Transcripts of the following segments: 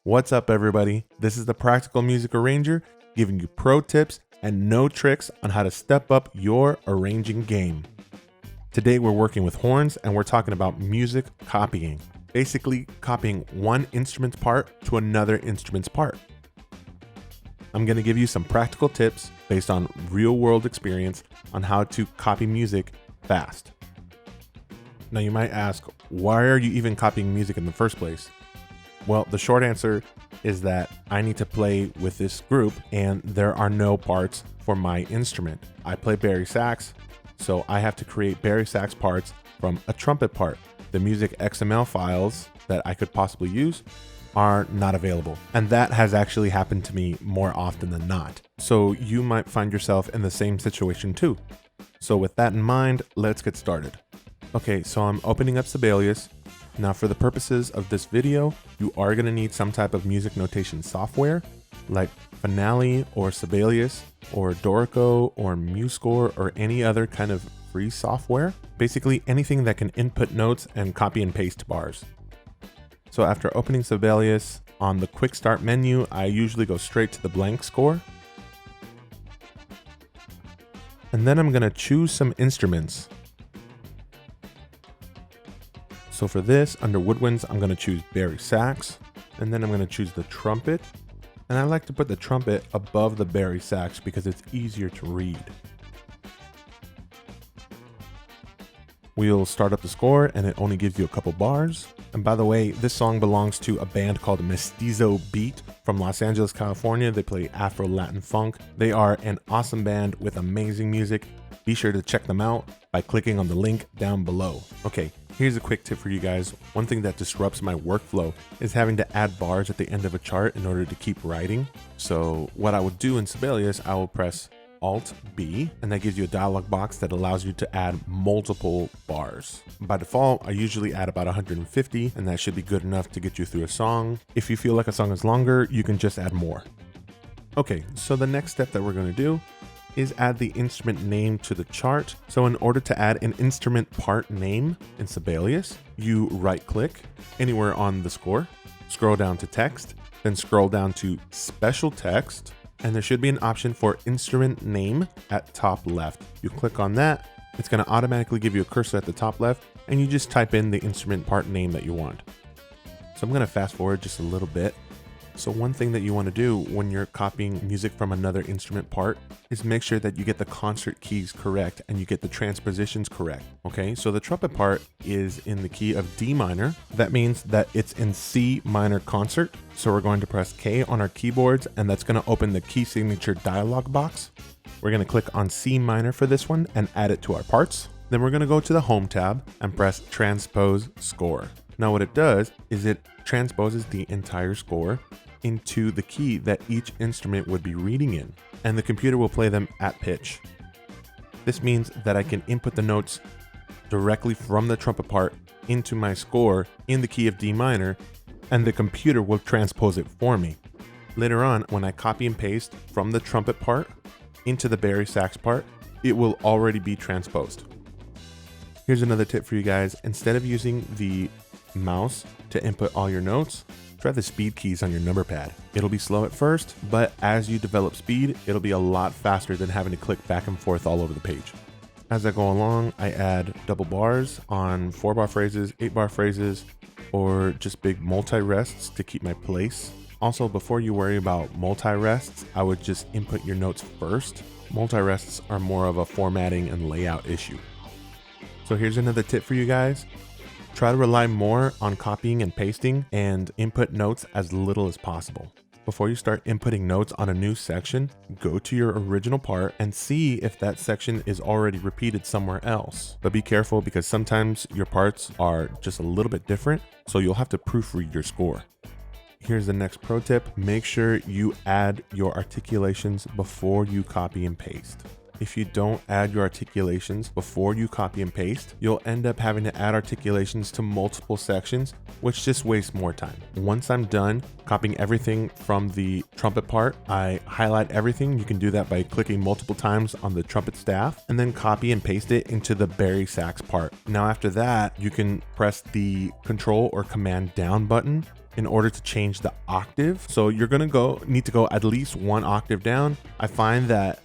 What's up, everybody? This is the Practical Music Arranger giving you pro tips and no tricks on how to step up your arranging game. Today we're working with horns and we're talking about music copying. Basically copying one instrument's part to another instrument's part. I'm going to give you some practical tips based on real-world experience on how to copy music fast. Now you might ask, why are you even copying music in the first place? Well, the short answer is that I need to play with this group and there are no parts for my instrument. I play bari sax, so I have to create bari sax parts from a trumpet part. The music XML files that I could possibly use are not available. And that has actually happened to me more often than not. So you might find yourself in the same situation too. So with that in mind, let's get started. Okay, so I'm opening up Sibelius. Now for the purposes of this video, you are going to need some type of music notation software like Finale or Sibelius or Dorico or MuseScore or any other kind of free software. Basically anything that can input notes and copy and paste bars. So after opening Sibelius, on the quick start menu, I usually go straight to the blank score. And then I'm going to choose some instruments. So for this, under woodwinds, I'm going to choose bari sax, and then I'm going to choose the trumpet. And I like to put the trumpet above the bari sax because it's easier to read. We'll start up the score and it only gives you a couple bars. And by the way, this song belongs to a band called Mestizo Beat from Los Angeles, California. They play Afro-Latin funk. They are an awesome band with amazing music. Be sure to check them out by clicking on the link down below. Okay, here's a quick tip for you guys. One thing that disrupts my workflow is having to add bars at the end of a chart in order to keep writing. So what I would do in Sibelius, I will press Alt-B, and that gives you a dialog box that allows you to add multiple bars. By default, I usually add about 150, and that should be good enough to get you through a song. If you feel like a song is longer, you can just add more. Okay, so the next step that we're going to do is add the instrument name to the chart. So in order to add an instrument part name in Sibelius, you right-click anywhere on the score, scroll down to text, then scroll down to special text, and there should be an option for instrument name at top left. You click on that, it's going to automatically give you a cursor at the top left, and you just type in the instrument part name that you want. So I'm going to fast forward just a little bit. So one thing that you want to do when you're copying music from another instrument part is make sure that you get the concert keys correct and you get the transpositions correct. Okay, so the trumpet part is in the key of D minor. That means that it's in C minor concert. So we're going to press K on our keyboards and that's going to open the key signature dialog box. We're going to click on C minor for this one and add it to our parts. Then we're going to go to the home tab and press transpose score. Now what it does is it transposes the entire score into the key that each instrument would be reading in, and the computer will play them at pitch. This means that I can input the notes directly from the trumpet part into my score in the key of D minor, and the computer will transpose it for me. Later on, when I copy and paste from the trumpet part into the bari sax part, it will already be transposed. Here's another tip for you guys. Instead of using the mouse to input all your notes, try the speed keys on your number pad. It'll be slow at first, but as you develop speed, it'll be a lot faster than having to click back and forth all over the page. As I go along, I add double bars on 4-bar phrases, 8-bar phrases, or just big multi-rests to keep my place. Also, before you worry about multi-rests, I would just input your notes first. Multi-rests are more of a formatting and layout issue. So here's another tip for you guys. Try to rely more on copying and pasting and input notes as little as possible. Before you start inputting notes on a new section, go to your original part and see if that section is already repeated somewhere else. But be careful because sometimes your parts are just a little bit different, so you'll have to proofread your score. Here's the next pro tip. Make sure you add your articulations before you copy and paste. If you don't add your articulations before you copy and paste, you'll end up having to add articulations to multiple sections, which just wastes more time. Once I'm done copying everything from the trumpet part, I highlight everything. You can do that by clicking multiple times on the trumpet staff and then copy and paste it into the bari sax part. Now after that, you can press the Control or Command down button in order to change the octave. So you're gonna need to go at least 1 octave down. I find that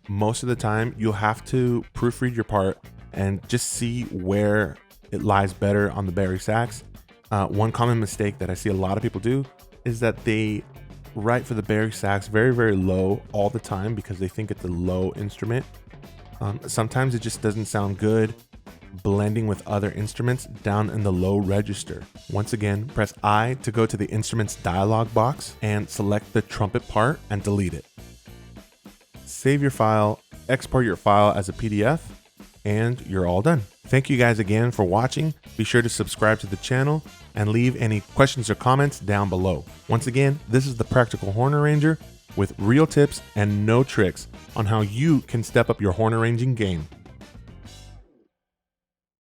most of the time you'll have to proofread your part and just see where it lies better on the bari sax. One common mistake that I see a lot of people do is that they write for the bari sax very, very low all the time because they think it's a low instrument. Sometimes it just doesn't sound good blending with other instruments down in the low register. Once again, press I to go to the instruments dialog box and select the trumpet part and delete it. Save your file, export your file as a PDF, and you're all done. Thank you guys again for watching. Be sure to subscribe to the channel and leave any questions or comments down below. Once again, this is the Practical Horn Arranger with real tips and no tricks on how you can step up your horn arranging game.